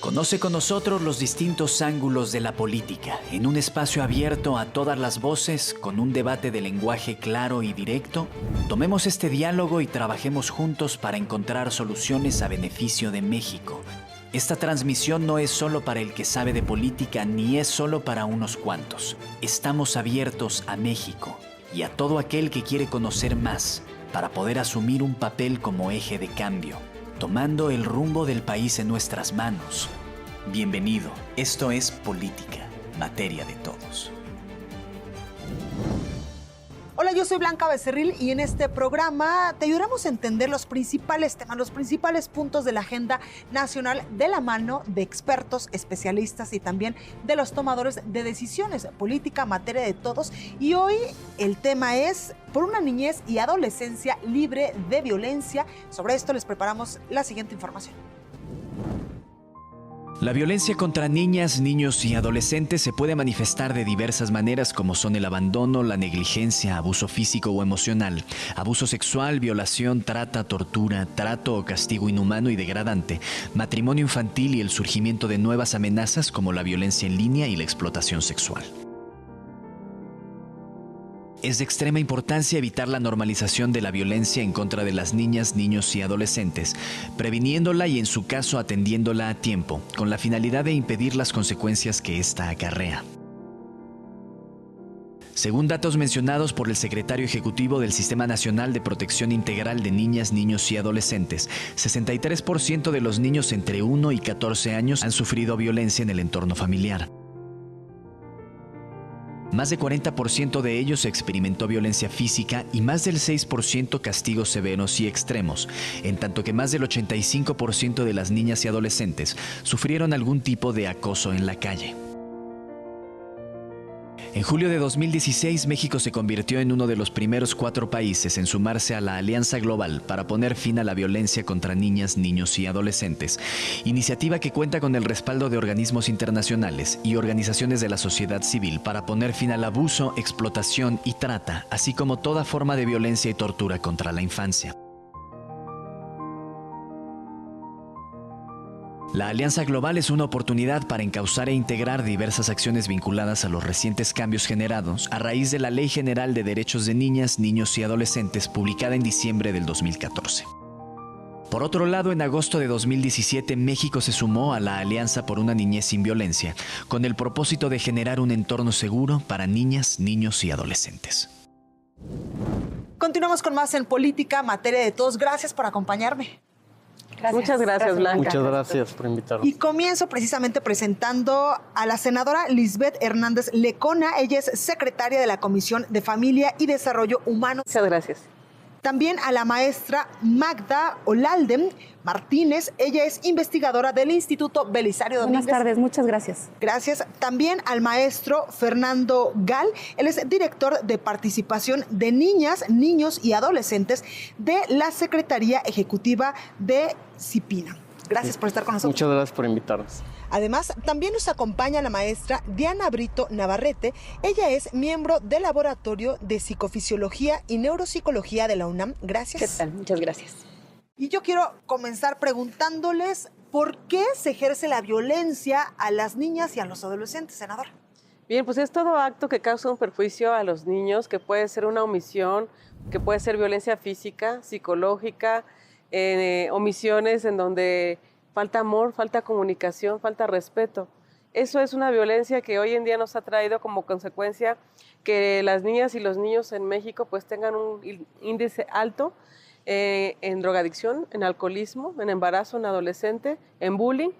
Conoce con nosotros los distintos ángulos de la política, en un espacio abierto a todas las voces, con un debate de lenguaje claro y directo. Tomemos este diálogo y trabajemos juntos para encontrar soluciones a beneficio de México. Esta transmisión no es solo para el que sabe de política, ni es solo para unos cuantos. Estamos abiertos a México y a todo aquel que quiere conocer más, para poder asumir un papel como eje de cambio, tomando el rumbo del país en nuestras manos. Bienvenido, esto es Política, materia de todos. Hola, yo soy Blanca Becerril y en este programa te ayudaremos a entender los principales temas, los principales puntos de la agenda nacional de la mano de expertos, especialistas y también de los tomadores de decisiones. Política, materia de todos. Y hoy el tema es por una niñez y adolescencia libre de violencia. Sobre esto les preparamos la siguiente información. La violencia contra niñas, niños y adolescentes se puede manifestar de diversas maneras, como son el abandono, la negligencia, abuso físico o emocional, abuso sexual, violación, trata, tortura, trato o castigo inhumano y degradante, matrimonio infantil y el surgimiento de nuevas amenazas como la violencia en línea y la explotación sexual. Es de extrema importancia evitar la normalización de la violencia en contra de las niñas, niños y adolescentes, previniéndola y en su caso atendiéndola a tiempo, con la finalidad de impedir las consecuencias que ésta acarrea. Según datos mencionados por el secretario ejecutivo del Sistema Nacional de Protección Integral de Niñas, Niños y Adolescentes, 63% de los niños entre 1 y 14 años han sufrido violencia en el entorno familiar. Más de 40% de ellos experimentó violencia física y más del 6% castigos severos y extremos, en tanto que más del 85% de las niñas y adolescentes sufrieron algún tipo de acoso en la calle. En julio de 2016, México se convirtió en uno de los primeros 4 países en sumarse a la Alianza Global para poner fin a la violencia contra niñas, niños y adolescentes, iniciativa que cuenta con el respaldo de organismos internacionales y organizaciones de la sociedad civil para poner fin al abuso, explotación y trata, así como toda forma de violencia y tortura contra la infancia. La Alianza Global es una oportunidad para encauzar e integrar diversas acciones vinculadas a los recientes cambios generados a raíz de la Ley General de Derechos de Niñas, Niños y Adolescentes publicada en diciembre del 2014. Por otro lado, en agosto de 2017, México se sumó a la Alianza por una Niñez sin Violencia, con el propósito de generar un entorno seguro para niñas, niños y adolescentes. Continuamos con más en Política, materia de todos. Gracias por acompañarme. Gracias. Muchas gracias, Blanca. Muchas gracias por invitarnos. Y comienzo precisamente presentando a la senadora Lisbeth Hernández Lecona. Ella es secretaria de la Comisión de Familia y Desarrollo Humano. Muchas gracias. También a la maestra Magda Olalde Martínez. Ella es investigadora del Instituto Belisario Domínguez. Buenas tardes, muchas gracias. Gracias. También al maestro Fernando Gal. Él es director de participación de niñas, niños y adolescentes de la Secretaría Ejecutiva de CIPINA. Gracias por estar con nosotros. Muchas gracias por invitarnos. Además, también nos acompaña la maestra Diana Brito Navarrete. Ella es miembro del Laboratorio de Psicofisiología y Neuropsicología de la UNAM. Gracias. ¿Qué tal? Muchas gracias. Y yo quiero comenzar preguntándoles por qué se ejerce la violencia a las niñas y a los adolescentes, senadora. Bien, pues es todo acto que causa un perjuicio a los niños, que puede ser una omisión, que puede ser violencia física, psicológica, omisiones en donde falta amor, falta comunicación, falta respeto. Eso es una violencia que hoy en día nos ha traído como consecuencia que las niñas y los niños en México pues tengan un índice alto en drogadicción, en alcoholismo, en embarazo, en adolescente, en bullying.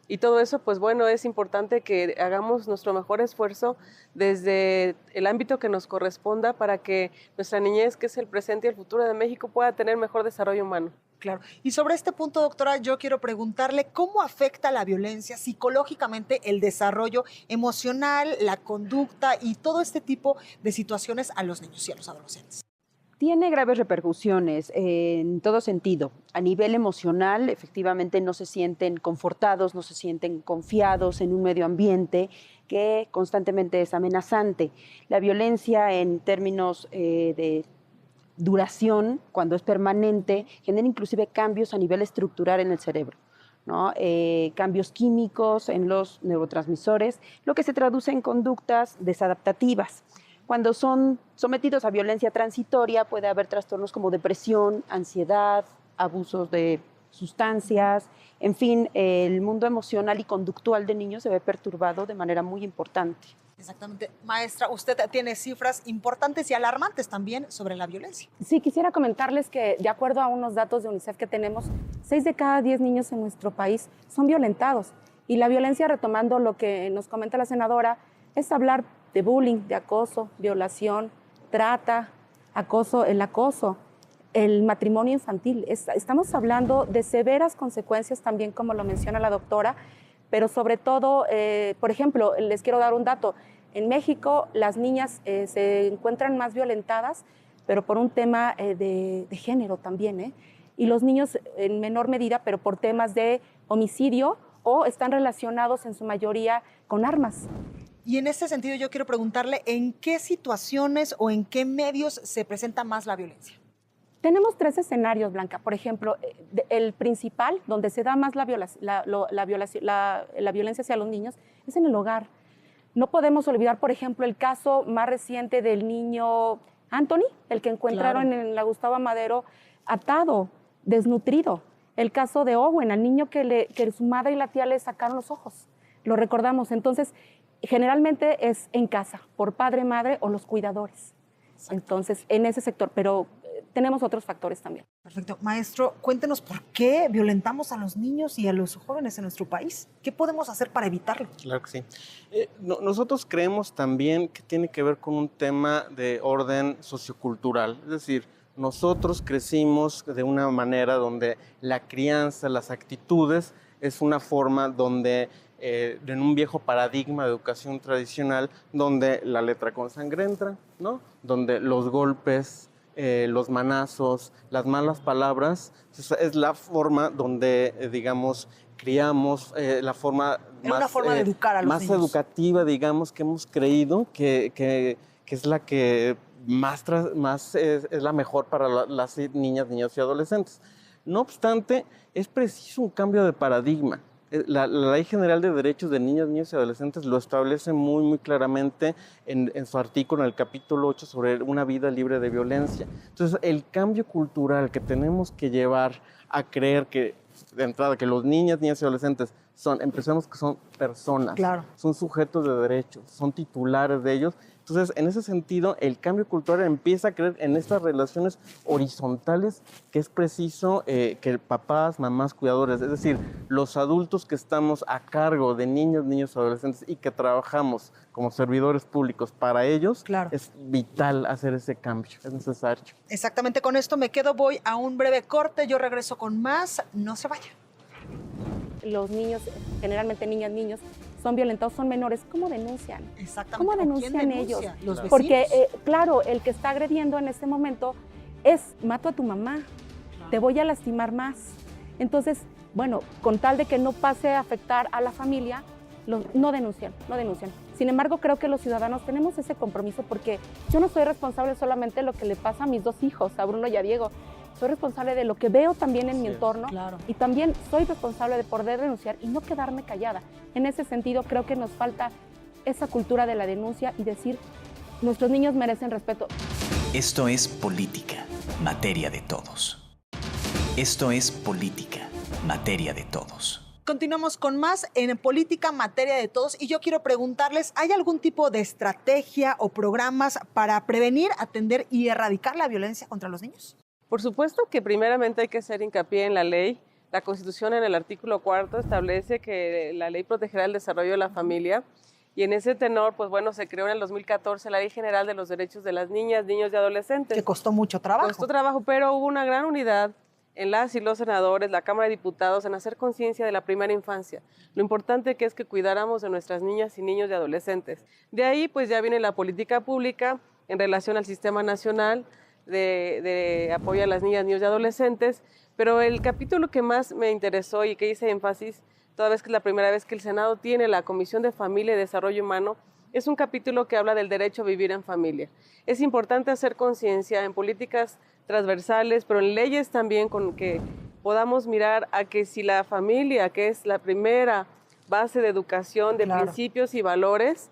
Y todo eso, pues bueno, es importante que hagamos nuestro mejor esfuerzo desde el ámbito que nos corresponda para que nuestra niñez, que es el presente y el futuro de México, pueda tener mejor desarrollo humano. Claro. Y sobre este punto, doctora, yo quiero preguntarle cómo afecta la violencia psicológicamente el desarrollo emocional, la conducta y todo este tipo de situaciones a los niños y a los adolescentes. Tiene graves repercusiones en todo sentido. A nivel emocional, efectivamente no se sienten confortados, no se sienten confiados en un medio ambiente que constantemente es amenazante. La violencia en términos de duración, cuando es permanente, genera inclusive cambios a nivel estructural en el cerebro. ¿no? Cambios químicos en los neurotransmisores, lo que se traduce en conductas desadaptativas. Cuando son sometidos a violencia transitoria puede haber trastornos como depresión, ansiedad, abusos de sustancias, en fin, el mundo emocional y conductual de niños se ve perturbado de manera muy importante. Exactamente. Maestra, usted tiene cifras importantes y alarmantes también sobre la violencia. Sí, quisiera comentarles que de acuerdo a unos datos de UNICEF que tenemos, 6 de cada 10 niños en nuestro país son violentados. Y la violencia, retomando lo que nos comenta la senadora, es hablar de bullying, de acoso, violación, trata, el acoso, el matrimonio infantil. Estamos hablando de severas consecuencias también, como lo menciona la doctora, pero sobre todo, por ejemplo, les quiero dar un dato. En México las niñas se encuentran más violentadas, pero por un tema de género también, y los niños en menor medida, pero por temas de homicidio o están relacionados en su mayoría con armas. Y en este sentido yo quiero preguntarle en qué situaciones o en qué medios se presenta más la violencia. Tenemos 3 escenarios, Blanca. Por ejemplo, el principal, donde se da más la violencia hacia los niños, es en el hogar. No podemos olvidar, por ejemplo, el caso más reciente del niño Anthony, el que encontraron en la Gustavo Amadero atado, desnutrido. El caso de Owen, al niño que su madre y la tía le sacaron los ojos. Lo recordamos. Entonces, generalmente es en casa, por padre, madre o los cuidadores. Entonces, en ese sector, pero tenemos otros factores también. Perfecto. Maestro, cuéntenos por qué violentamos a los niños y a los jóvenes en nuestro país. ¿Qué podemos hacer para evitarlo? Claro que sí. Nosotros creemos también que tiene que ver con un tema de orden sociocultural. Es decir, nosotros crecimos de una manera donde la crianza, las actitudes, es una forma donde en un viejo paradigma de educación tradicional donde la letra con sangre entra, ¿no? Donde los golpes, los manazos, las malas palabras, es la forma donde, digamos, criamos, la forma una forma de educar a los más niños. educativa, digamos, que hemos creído que es la que es la mejor para las niñas, niños y adolescentes. No obstante, es preciso un cambio de paradigma. La Ley General de Derechos de Niñas, Niños y Adolescentes lo establece muy, muy claramente en su artículo, en el capítulo 8, sobre una vida libre de violencia. Entonces, el cambio cultural que tenemos que llevar a creer que, de entrada, que los niñas, niñas y adolescentes empezamos que son personas, Claro. son sujetos de derechos, son titulares de ellos. Entonces, en ese sentido, el cambio cultural empieza a creer en estas relaciones horizontales que es preciso que papás, mamás, cuidadores, es decir, los adultos que estamos a cargo de niños, niños, adolescentes y que trabajamos como servidores públicos para ellos, Claro. es vital hacer ese cambio, es necesario. Exactamente, con esto me quedo, voy a un breve corte, yo regreso con más, no se vaya. Los niños, generalmente niñas, niños, son violentados, son menores. ¿Cómo denuncian? Exactamente. ¿Cómo ¿O quién denuncian denuncia? ellos? Los vecinos. Porque, claro, el que está agrediendo en este momento es, mato a tu mamá, te voy a lastimar más. Entonces, bueno, con tal de que no pase a afectar a la familia, no denuncian. Sin embargo, creo que los ciudadanos tenemos ese compromiso porque yo no soy responsable solamente de lo que le pasa a mis 2 hijos, a Bruno y a Diego. Soy responsable de lo que veo también en mi entorno, claro. y también soy responsable de poder denunciar y no quedarme callada. En ese sentido, creo que nos falta esa cultura de la denuncia y decir, nuestros niños merecen respeto. Esto es política, materia de todos. Esto es política, materia de todos. Continuamos con más en Política, materia de todos, y yo quiero preguntarles, ¿hay algún tipo de estrategia o programas para prevenir, atender y erradicar la violencia contra los niños? Por supuesto que primeramente hay que hacer hincapié en la ley. La Constitución en el artículo 4 establece que la ley protegerá el desarrollo de la familia y en ese tenor, pues bueno, se creó en el 2014 la Ley General de los Derechos de las Niñas, Niños y Adolescentes. Que costó mucho trabajo. Costó trabajo, pero hubo una gran unidad en las y los senadores, la Cámara de Diputados, en hacer conciencia de la primera infancia. Lo importante que es que cuidáramos de nuestras niñas y niños y adolescentes. De ahí, pues ya viene la política pública en relación al Sistema Nacional de apoyo a las niñas, niños y adolescentes, pero el capítulo que más me interesó y que hice énfasis, toda vez que es la primera vez que el Senado tiene la Comisión de Familia y Desarrollo Humano, es un capítulo que habla del derecho a vivir en familia. Es importante hacer conciencia en políticas transversales, pero en leyes también con que podamos mirar a que si la familia, que es la primera base de educación, de Claro. principios y valores,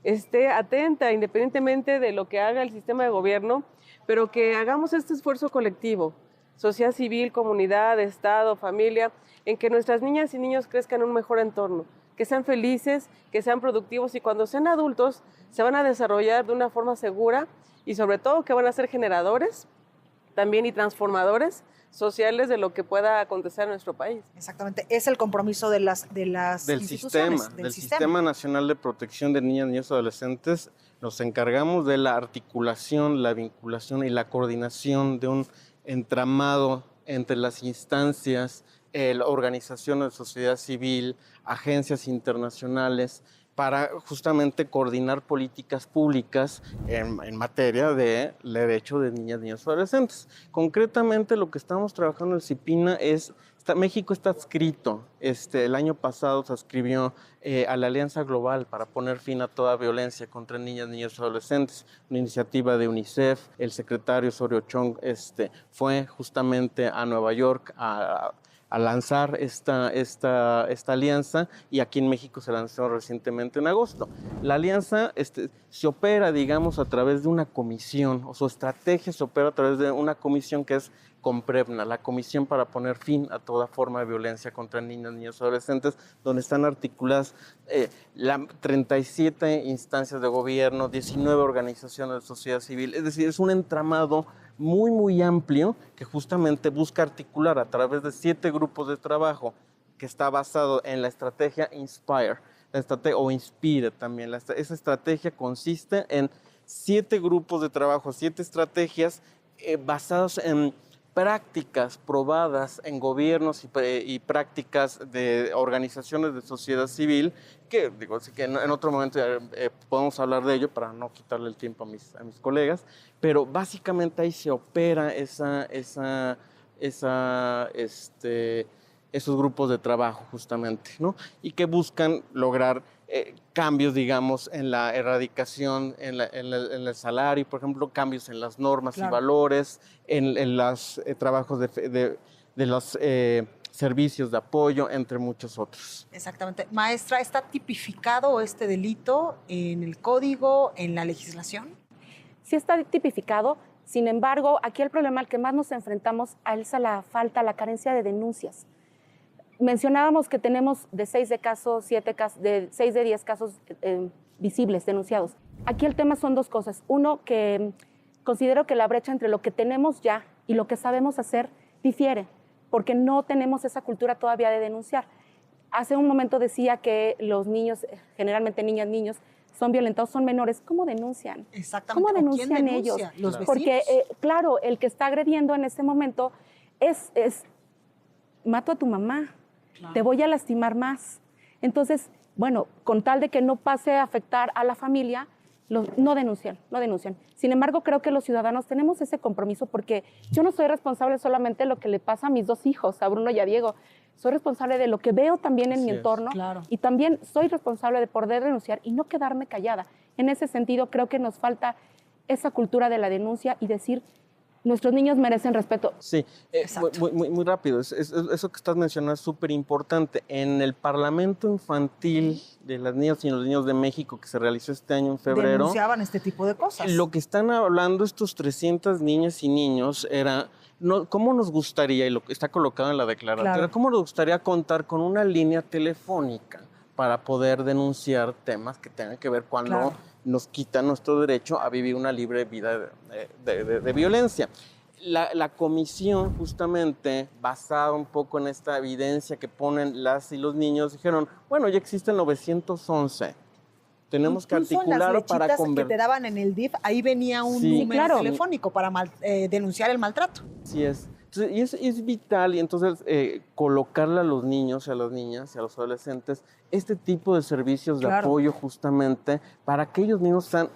esté atenta independientemente de lo que haga el sistema de gobierno, pero que hagamos este esfuerzo colectivo, sociedad civil, comunidad, Estado, familia, en que nuestras niñas y niños crezcan en un mejor entorno, que sean felices, que sean productivos y cuando sean adultos se van a desarrollar de una forma segura y sobre todo que van a ser generadores también y transformadores sociales de lo que pueda acontecer en nuestro país. Exactamente, es el compromiso de las Del Sistema Nacional de Protección de Niñas, Niños y Adolescentes. Nos encargamos de la articulación, la vinculación y la coordinación de un entramado entre las instancias, organizaciones de sociedad civil, agencias internacionales, para justamente coordinar políticas públicas en materia de derecho de niñas, niños y adolescentes. Concretamente, lo que estamos trabajando en CIPINA es, México está adscrito, el año pasado se adscribió a la Alianza Global para poner fin a toda violencia contra niñas, niños y adolescentes, una iniciativa de UNICEF. El secretario Osorio Chong fue justamente a Nueva York a lanzar esta alianza y aquí en México se lanzó recientemente en agosto. La alianza se opera, digamos, a través de una comisión, o su estrategia se opera a través de una comisión que es Comprevna, la Comisión para poner fin a toda forma de violencia contra niñas, niños y adolescentes, donde están articuladas 37 instancias de gobierno, 19 organizaciones de sociedad civil, es decir, es un entramado muy, muy amplio que justamente busca articular a través de 7 grupos de trabajo que está basado en la estrategia Inspire, o Inspire también. Esa estrategia consiste en 7 grupos de trabajo, 7 estrategias basadas en prácticas probadas en gobiernos y prácticas de organizaciones de sociedad civil, que digo, así que en otro momento podemos hablar de ello para no quitarle el tiempo a mis colegas, pero básicamente ahí se opera esos grupos de trabajo justamente, ¿no? Y que buscan lograr cambios, digamos, en la erradicación, en el salario, por ejemplo, cambios en las normas y valores, en los trabajos de los servicios de apoyo, entre muchos otros. Exactamente. Maestra, ¿está tipificado este delito en el código, en la legislación? Sí está tipificado, sin embargo, aquí el problema al que más nos enfrentamos es a la falta, a la carencia de denuncias. Mencionábamos que tenemos de 6 de casos, 7 casos, de 6 de 10 casos visibles, denunciados. Aquí el tema son 2 cosas. Uno, que considero que la brecha entre lo que tenemos ya y lo que sabemos hacer difiere, porque no tenemos esa cultura todavía de denunciar. Hace un momento decía que los niños, generalmente niñas, niños, son violentados, son menores. ¿Cómo denuncian? Exactamente. ¿Cómo denuncian ellos? Los vecinos. Porque, claro, el que está agrediendo en ese momento es mato a tu mamá. Claro. Te voy a lastimar más. Entonces, bueno, con tal de que no pase a afectar a la familia, no denuncian. Sin embargo, creo que los ciudadanos tenemos ese compromiso porque yo no soy responsable solamente de lo que le pasa a mis 2 hijos, a Bruno y a Diego. Soy responsable de lo que veo también en mi entorno. Claro. Y también soy responsable de poder denunciar y no quedarme callada. En ese sentido, creo que nos falta esa cultura de la denuncia y decir, nuestros niños merecen respeto. Sí, muy rápido. Eso que estás mencionando es súper importante. En el Parlamento Infantil de las Niñas y los Niños de México, que se realizó este año en febrero, denunciaban este tipo de cosas. Lo que están hablando estos 300 niñas y niños era cómo nos gustaría, y lo que está colocado en la declaratoria, cómo nos gustaría contar con una línea telefónica para poder denunciar temas que tengan que ver cuando nos quitan nuestro derecho a vivir una libre vida de violencia. La comisión, justamente, basada un poco en esta evidencia que ponen las y los niños, dijeron, bueno, ya existe el 911. Tenemos que articular para convertir. Que te daban en el DIF, ahí venía un número telefónico para denunciar el maltrato. Así es. Entonces, y es vital, y entonces colocarle a los niños, a las niñas y a los adolescentes este tipo de servicios de apoyo justamente para que ellos mismos sean,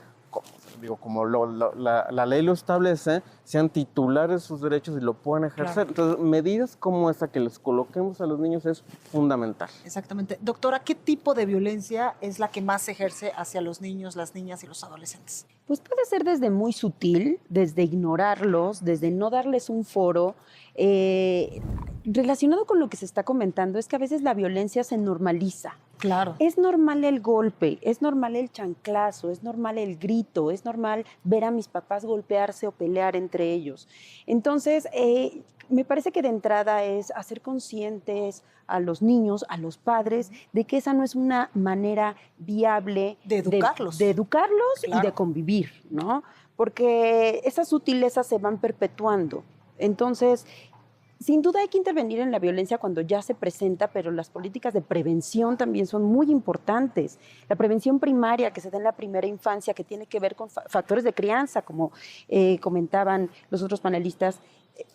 como la ley lo establece, sean titulares de sus derechos y lo puedan ejercer. Entonces, medidas como esta que les coloquemos a los niños es fundamental. Exactamente. Doctora, ¿qué tipo de violencia es la que más se ejerce hacia los niños, las niñas y los adolescentes? Pues puede ser desde muy sutil, desde ignorarlos, desde no darles un foro. relacionado con lo que se está comentando es que a veces la violencia se normaliza. Claro. Es normal el golpe, es normal el chanclazo, es normal el grito, es normal ver a mis papás golpearse o pelear entre ellos. Entonces, me parece que de entrada es hacer conscientes a los niños, a los padres, de que esa no es una manera viable De educarlos. de educarlos Claro. y de convivir, ¿no? Porque esas sutilezas se van perpetuando. Entonces, sin duda hay que intervenir en la violencia cuando ya se presenta, pero las políticas de prevención también son muy importantes. La prevención primaria que se da en la primera infancia, que tiene que ver con factores de crianza, como comentaban los otros panelistas,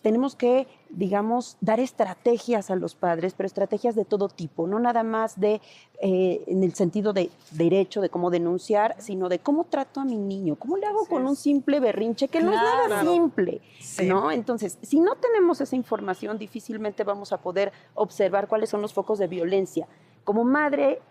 tenemos que, digamos, dar estrategias a los padres, pero estrategias de todo tipo, no nada más en el sentido de derecho, de cómo denunciar, sino de cómo trato a mi niño, cómo le hago con un simple berrinche, que no es nada Claro. simple, Sí. ¿no? Entonces, si no tenemos esa información, difícilmente vamos a poder observar cuáles son los focos de violencia. Como madre,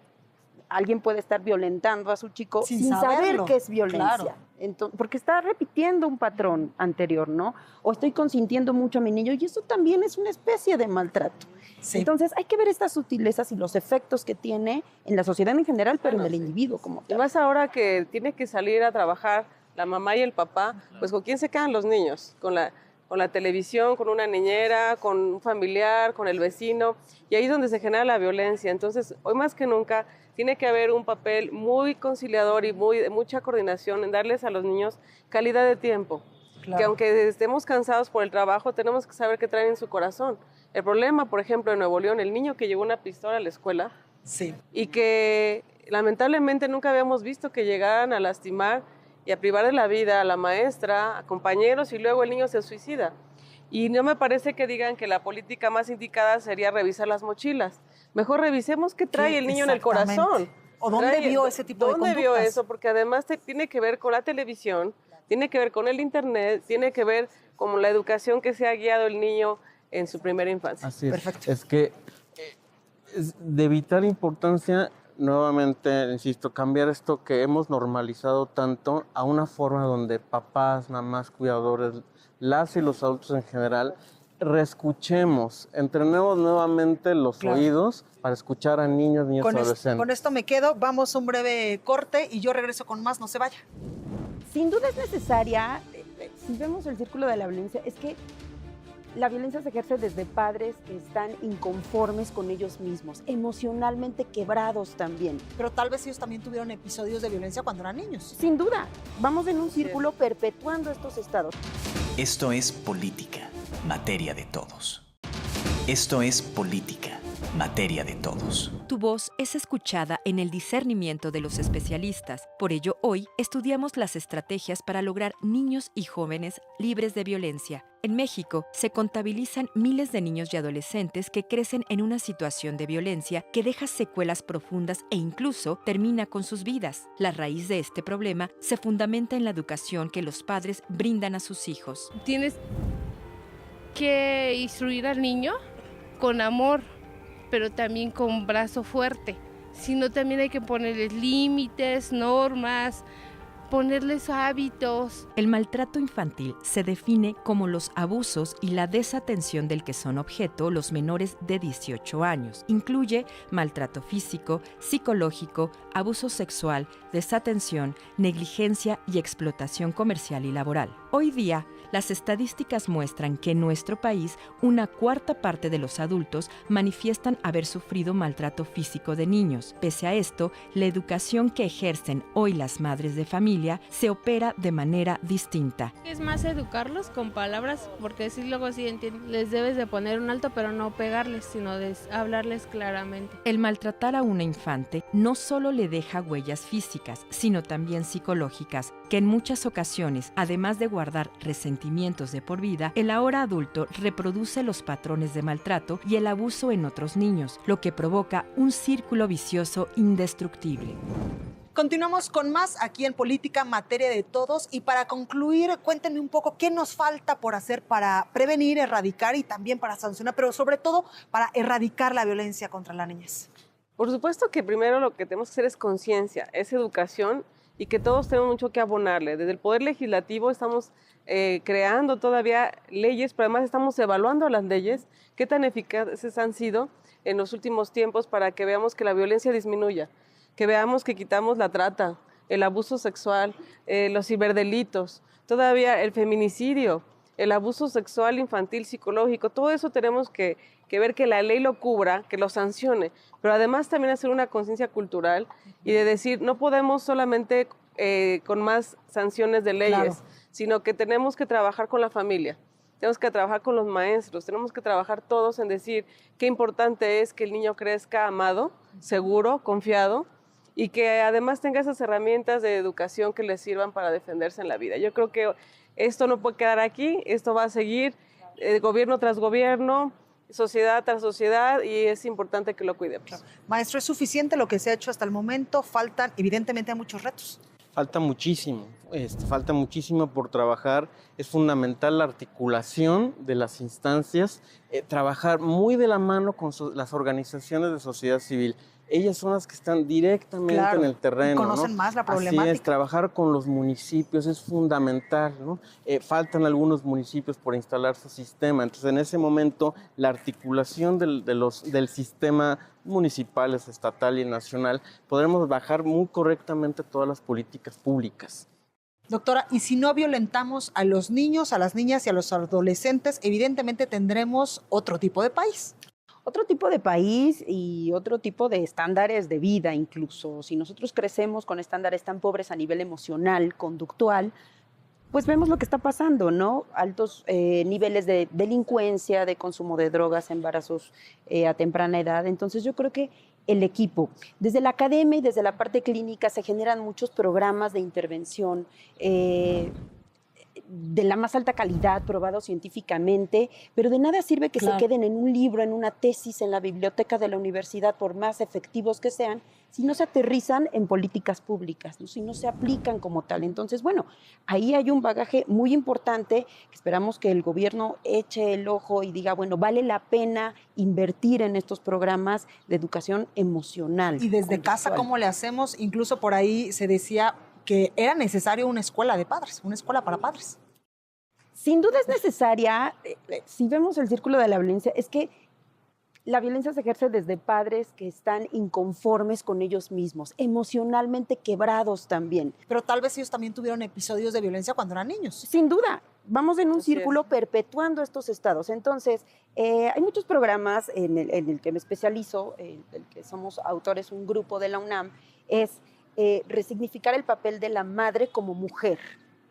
alguien puede estar violentando a su chico Sin sin saber saberlo. qué es violencia. Claro. Porque está repitiendo un patrón anterior, ¿no? O estoy consintiendo mucho a mi niño y eso también es una especie de maltrato. Sí. Entonces, hay que ver estas sutilezas y los efectos que tiene en la sociedad en general, pero en el individuo como Y tal. más ahora que tiene que salir a trabajar la mamá y el papá, pues ¿con quién se quedan los niños? Con la televisión, con una niñera, con un familiar, con el vecino, y ahí es donde se genera la violencia. Entonces, hoy más que nunca, tiene que haber un papel muy conciliador y de mucha coordinación en darles a los niños calidad de tiempo. Claro. Que aunque estemos cansados por el trabajo, tenemos que saber qué traen en su corazón. El problema, por ejemplo, en Nuevo León, el niño que llevó una pistola a la escuela Sí. y que lamentablemente nunca habíamos visto que llegaran a lastimar y a privar de la vida a la maestra, a compañeros, y luego el niño se suicida. Y no me parece que digan que la política más indicada sería revisar las mochilas. Mejor revisemos qué trae el niño en el corazón. Exactamente. ¿O dónde vio ese tipo de ¿Dónde vio conductas? eso? Porque además tiene que ver con la televisión, tiene que ver con el internet, tiene que ver con la educación que se ha guiado el niño en su primera infancia. Así es. Perfecto. Es que es de vital importancia, nuevamente, insisto, cambiar esto que hemos normalizado tanto a una forma donde papás, mamás, cuidadores, las y los adultos en general, reescuchemos, entrenemos nuevamente los oídos para escuchar a niños, niñas y adolescentes. Con esto me quedo. Vamos a un breve corte y yo regreso con más. No se vaya. Sin duda es necesaria, si vemos el círculo de la violencia, es que la violencia se ejerce desde padres que están inconformes con ellos mismos, emocionalmente quebrados también. Pero tal vez ellos también tuvieron episodios de violencia cuando eran niños. Sin duda, vamos en un círculo perpetuando estos estados. Esto es política, materia de todos. Esto es política, materia de todos. Tu voz es escuchada en el discernimiento de los especialistas. Por ello, hoy estudiamos las estrategias para lograr niños y jóvenes libres de violencia. En México, se contabilizan miles de niños y adolescentes que crecen en una situación de violencia que deja secuelas profundas e incluso termina con sus vidas. La raíz de este problema se fundamenta en la educación que los padres brindan a sus hijos. Tienes que instruir al niño con amor, pero también con brazo fuerte. Sino también hay que ponerles límites, normas, ponerles hábitos. El maltrato infantil se define como los abusos y la desatención del que son objeto los menores de 18 años. Incluye maltrato físico, psicológico, abuso sexual, desatención, negligencia y explotación comercial y laboral. Hoy día, las estadísticas muestran que en nuestro país una cuarta parte de los adultos manifiestan haber sufrido maltrato físico de niños. Pese a esto, la educación que ejercen hoy las madres de familia se opera de manera distinta. Es más educarlos con palabras, porque si luego sí les debes de poner un alto, pero no pegarles, sino de hablarles claramente. El maltratar a una infante no solo le deja huellas físicas, sino también psicológicas, que en muchas ocasiones, además de guardar resentimientos de por vida, el ahora adulto reproduce los patrones de maltrato y el abuso en otros niños, lo que provoca un círculo vicioso indestructible. Continuamos con más aquí en Política, materia de todos. Y para concluir, cuéntenme un poco qué nos falta por hacer para prevenir, erradicar y también para sancionar, pero sobre todo para erradicar la violencia contra la niñez. Por supuesto que primero lo que tenemos que hacer es conciencia, es educación y que todos tenemos mucho que abonarle. Desde el Poder Legislativo estamos creando todavía leyes, pero además estamos evaluando las leyes, qué tan eficaces han sido en los últimos tiempos para que veamos que la violencia disminuya, que veamos que quitamos la trata, el abuso sexual, los ciberdelitos, todavía el feminicidio, el abuso sexual infantil, psicológico, todo eso tenemos que ver que la ley lo cubra, que lo sancione, pero además también hacer una conciencia cultural y de decir, no podemos solamente con más sanciones de leyes, sino que tenemos que trabajar con la familia, tenemos que trabajar con los maestros, tenemos que trabajar todos en decir qué importante es que el niño crezca amado, seguro, confiado, y que además tenga esas herramientas de educación que le sirvan para defenderse en la vida. Yo creo que esto no puede quedar aquí, esto va a seguir gobierno tras gobierno, sociedad tras sociedad, y es importante que lo cuidemos. Claro. Maestro, ¿es suficiente lo que se ha hecho hasta el momento? Faltan, evidentemente, muchos retos. Falta muchísimo por trabajar. Es fundamental la articulación de las instancias, trabajar muy de la mano con las organizaciones de sociedad civil. Ellas son las que están directamente en el terreno. Conocen más la problemática. Así es, trabajar con los municipios es fundamental, ¿no? Faltan algunos municipios por instalar su sistema. Entonces, en ese momento, la articulación del sistema municipal, estatal y nacional, podremos bajar muy correctamente todas las políticas públicas. Doctora, y si no violentamos a los niños, a las niñas y a los adolescentes, evidentemente tendremos otro tipo de país. Otro tipo de país y otro tipo de estándares de vida incluso. Si nosotros crecemos con estándares tan pobres a nivel emocional, conductual, pues vemos lo que está pasando, ¿no? Altos niveles de delincuencia, de consumo de drogas, embarazos a temprana edad. Entonces yo creo que el equipo, desde la academia y desde la parte clínica se generan muchos programas de intervención de la más alta calidad, probados científicamente, pero de nada sirve que se queden en un libro, en una tesis, en la biblioteca de la universidad, por más efectivos que sean, si no se aterrizan en políticas públicas, ¿no? Si no se aplican como tal. Entonces, bueno, ahí hay un bagaje muy importante que esperamos que el gobierno eche el ojo y diga, bueno, vale la pena invertir en estos programas de educación emocional. Y desde casa, ¿cómo le hacemos? Incluso por ahí se decía que era necesario una escuela de padres, una escuela para padres. Sin duda es necesaria. Si vemos el círculo de la violencia, es que la violencia se ejerce desde padres que están inconformes con ellos mismos, emocionalmente quebrados también. Pero tal vez ellos también tuvieron episodios de violencia cuando eran niños. Sin duda. Vamos en un círculo perpetuando estos estados. Entonces, hay muchos programas en el que me especializo, el que somos autores, un grupo de la UNAM, es resignificar el papel de la madre como mujer,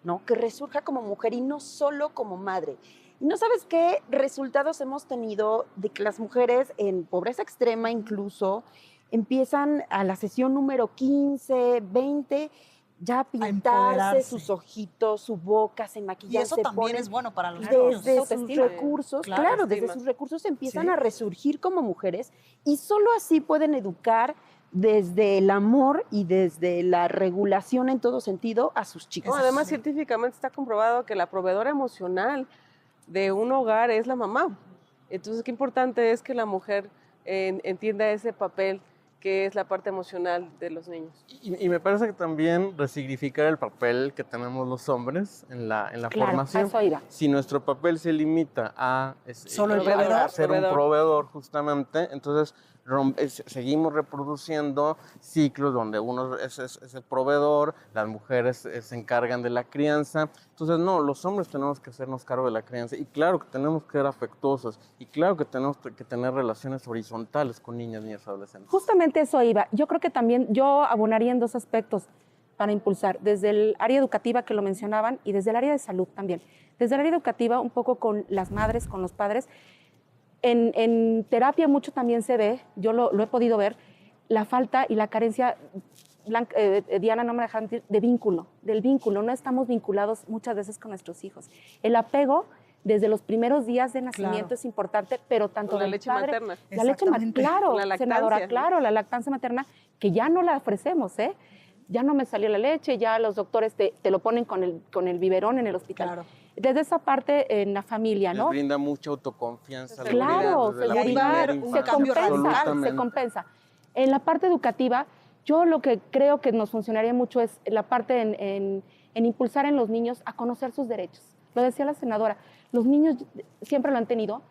¿no? Que resurja como mujer y no solo como madre. Y no sabes qué resultados hemos tenido de que las mujeres en pobreza extrema incluso empiezan a la sesión número 15, 20, ya a pintarse sus ojitos, su boca, se maquillan. Y eso también es bueno para los niños. Desde sus recursos, claro, desde sus recursos empiezan a resurgir como mujeres y solo así pueden educar desde el amor y desde la regulación en todo sentido a sus chicos. No, además, científicamente está comprobado que la proveedora emocional de un hogar es la mamá. Entonces, qué importante es que la mujer entienda ese papel que es la parte emocional de los niños. Y me parece que también resignificar el papel que tenemos los hombres en la formación. Eso iba. Si nuestro papel se limita a solo el proveedor, a ser un proveedor justamente, entonces seguimos reproduciendo ciclos donde uno es el proveedor, las mujeres se encargan de la crianza. Entonces, no, los hombres tenemos que hacernos cargo de la crianza y claro que tenemos que ser afectuosos y claro que tenemos que tener relaciones horizontales con niñas y adolescentes. Justamente eso iba. Yo creo que también yo abonaría en dos aspectos para impulsar, desde el área educativa que lo mencionaban y desde el área de salud también. Desde el área educativa, un poco con las madres, con los padres. En terapia mucho también se ve, yo lo he podido ver, la falta y la carencia, Diana no me deja mentir, del vínculo. No estamos vinculados muchas veces con nuestros hijos. El apego desde los primeros días de nacimiento es importante, pero tanto con la del leche padre, materna. la leche materna, claro, la lactancia, senadora, claro, la lactancia materna, que ya no la ofrecemos, ¿eh? Ya no me salió la leche, ya los doctores te lo ponen con el biberón en el hospital. Claro. Desde esa parte en la familia, ¿no? Les brinda mucha autoconfianza. Claro, seguridad, se compensa. En la parte educativa, Yo lo que creo que nos funcionaría mucho es la parte en impulsar en los niños a conocer sus derechos. Lo decía la senadora, los niños siempre lo han tenido,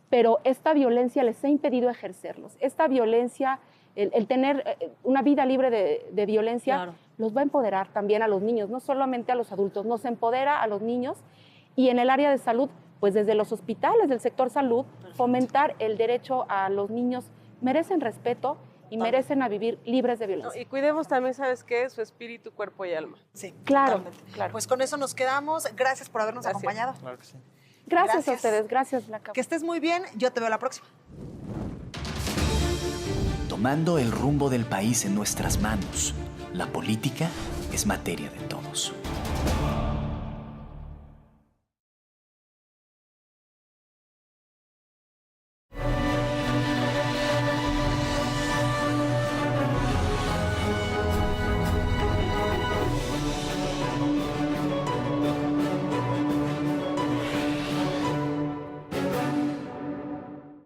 pero esta violencia les ha impedido ejercerlos. Esta violencia, el tener una vida libre de violencia, Claro. los va a empoderar también a los niños, no solamente a los adultos, nos empodera a los niños. Y en el área de salud, pues desde los hospitales del sector salud, fomentar el derecho a los niños, merecen respeto y merecen a vivir libres de violencia. Y cuidemos también, ¿sabes qué? Su espíritu, cuerpo y alma. Sí, Claro, totalmente. claro. Pues con eso nos quedamos. Gracias por habernos Gracias. acompañado. Claro que sí. Gracias a Gracias. ustedes, gracias Blanca. Que estés muy bien. Yo te veo la próxima. Tomando el rumbo del país en nuestras manos, la política es materia de todos.